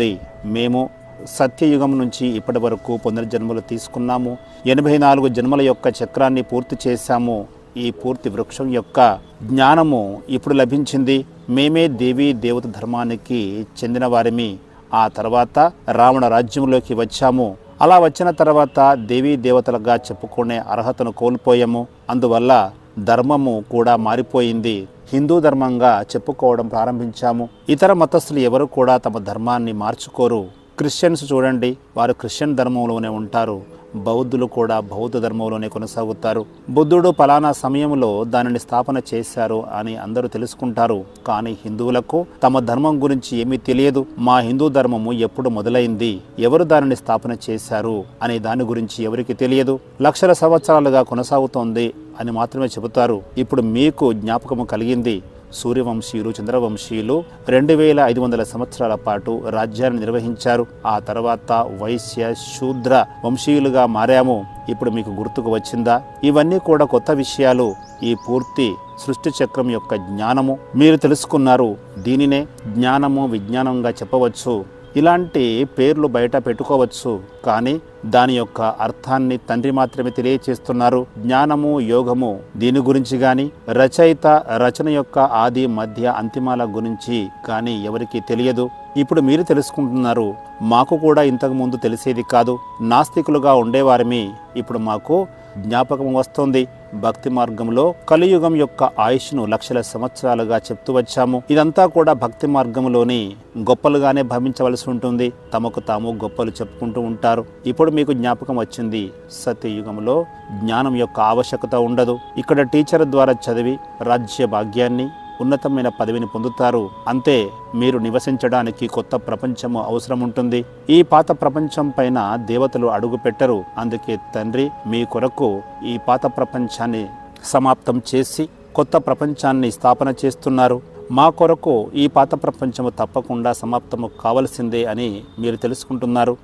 ఉంది. మేము సత్యయుగం నుంచి ఇప్పటి వరకు పునర్జన్మలు తీసుకున్నాము. 84 జన్మల యొక్క చక్రాన్ని పూర్తి చేశాము. ఈ పూర్తి వృక్షం యొక్క జ్ఞానము ఇప్పుడు లభించింది. మేమే దేవీ దేవత ధర్మానికి చెందిన వారిమి. ఆ తర్వాత రావణ రాజ్యంలోకి వచ్చాము. అలా వచ్చిన తర్వాత దేవీ దేవతలుగా చెప్పుకునే అర్హతను కోల్పోయాము. అందువల్ల ధర్మము కూడా మారిపోయింది. హిందూ ధర్మంగా చెప్పుకోవడం ప్రారంభించాము. ఇతర మతస్థులు ఎవరు కూడా తమ ధర్మాన్ని మార్చుకోరు. క్రిస్టియన్స్ చూడండి, వారు క్రిస్టియన్ ధర్మంలోనే ఉంటారు. బౌద్ధులు కూడా బౌద్ధ ధర్మంలోనే కొనసాగుతారు. బుద్ధుడు ఫలానా సమయంలో దానిని స్థాపన చేశారు అని అందరూ తెలుసుకుంటారు. కానీ హిందువులకు తమ ధర్మం గురించి ఏమీ తెలియదు. మా హిందూ ధర్మము ఎప్పుడు మొదలైంది, ఎవరు దానిని స్థాపన చేశారు అనే దాని గురించి ఎవరికి తెలియదు. లక్షల సంవత్సరాలుగా కొనసాగుతోంది అని మాత్రమే చెబుతారు. ఇప్పుడు మీకు జ్ఞాపకము కలిగింది. సూర్యవంశీయులు, చంద్రవంశీయులు 2500 సంవత్సరాల పాటు రాజ్యాన్ని నిర్వహించారు. ఆ తర్వాత వైశ్య, శూద్ర వంశీయులుగా మారాము. ఇప్పుడు మీకు గుర్తుకు వచ్చిందా? ఇవన్నీ కూడా కొత్త విషయాలు. ఈ పూర్తి సృష్టి చక్రం యొక్క జ్ఞానము మీరు తెలుసుకున్నారు. దీనినే జ్ఞానము, విజ్ఞానంగా చెప్పవచ్చు. ఇలాంటి పేర్లు బయట పెట్టుకోవచ్చు, కానీ దాని యొక్క అర్థాన్ని తండ్రి మాత్రమే తెలియచేస్తున్నారు. జ్ఞానము, యోగము దీని గురించి కానీ, రచయిత రచన యొక్క ఆది, మధ్య, అంతిమాల గురించి కానీ ఎవరికి తెలియదు. ఇప్పుడు మీరు తెలుసుకుంటున్నారు. మాకు కూడా ఇంతకు ముందు తెలిసేది కాదు. నాస్తికులుగా ఉండేవారిమి. ఇప్పుడు మాకు జ్ఞాపకం వస్తుంది. భక్తి మార్గంలో కలియుగం యొక్క ఆయుష్ను లక్షల సంవత్సరాలుగా చెప్తూ వచ్చాము. ఇదంతా కూడా భక్తి మార్గంలోని గొప్పలుగానే భావించవలసి ఉంటుంది. తమకు తాము గొప్పలు చెప్పుకుంటూ ఉంటారు. ఇప్పుడు మీకు జ్ఞాపకం వచ్చింది. సత్యయుగంలో జ్ఞానం యొక్క ఆవశ్యకత ఉండదు. ఇక్కడ టీచర్ ద్వారా చదివి రాజ్య భాగ్యాన్ని, ఉన్నతమైన పదవిని పొందుతారు. అంతే. మీరు నివసించడానికి కొత్త ప్రపంచము అవసరం ఉంటుంది. ఈ పాత ప్రపంచం పైన దేవతలు అడుగు పెట్టరు. అందుకే తండ్రి మీ కొరకు ఈ పాత ప్రపంచాన్ని సమాప్తం చేసి కొత్త ప్రపంచాన్ని స్థాపన చేస్తున్నారు. మా కొరకు ఈ పాత ప్రపంచము తప్పకుండా సమాప్తము కావలసిందే అని మీరు తెలుసుకుంటున్నారు.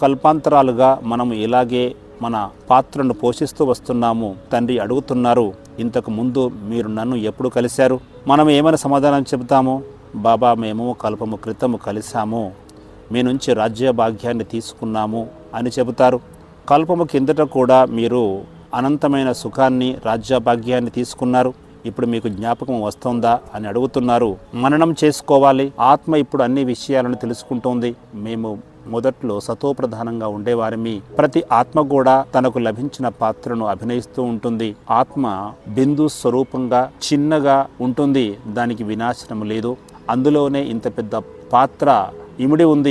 కల్పాంతరాలుగా మనము ఇలాగే మన పాత్రను పోషిస్తూ వస్తున్నాము. తండ్రి అడుగుతున్నారు, ఇంతకు ముందు మీరు నన్ను ఎప్పుడు కలిశారు? మనం ఏమైనా సమాధానం చెబుతాము? బాబా, మేము కల్పము క్రితము కలిశాము, మీ నుంచి రాజ్య భాగ్యాన్ని తీసుకున్నాము అని చెబుతారు. కల్పము కిందట కూడా మీరు అనంతమైన సుఖాన్ని, రాజ్య భాగ్యాన్ని తీసుకున్నారు. ఇప్పుడు మీకు జ్ఞాపకం వస్తుందా అని అడుగుతున్నారు. మననం చేసుకోవాలి. ఆత్మ ఇప్పుడు అన్ని విషయాలను తెలుసుకుంటోంది. మేము మొదట్లో సతోప్రధానంగా ఉండేవారిమి. ప్రతి ఆత్మ కూడా తనకు లభించిన పాత్రను అభినయిస్తూ ఉంటుంది. ఆత్మ బిందు స్వరూపంగా చిన్నగా ఉంటుంది. దానికి వినాశనం లేదు. అందులోనే ఇంత పెద్ద పాత్ర ఇమిడి ఉంది.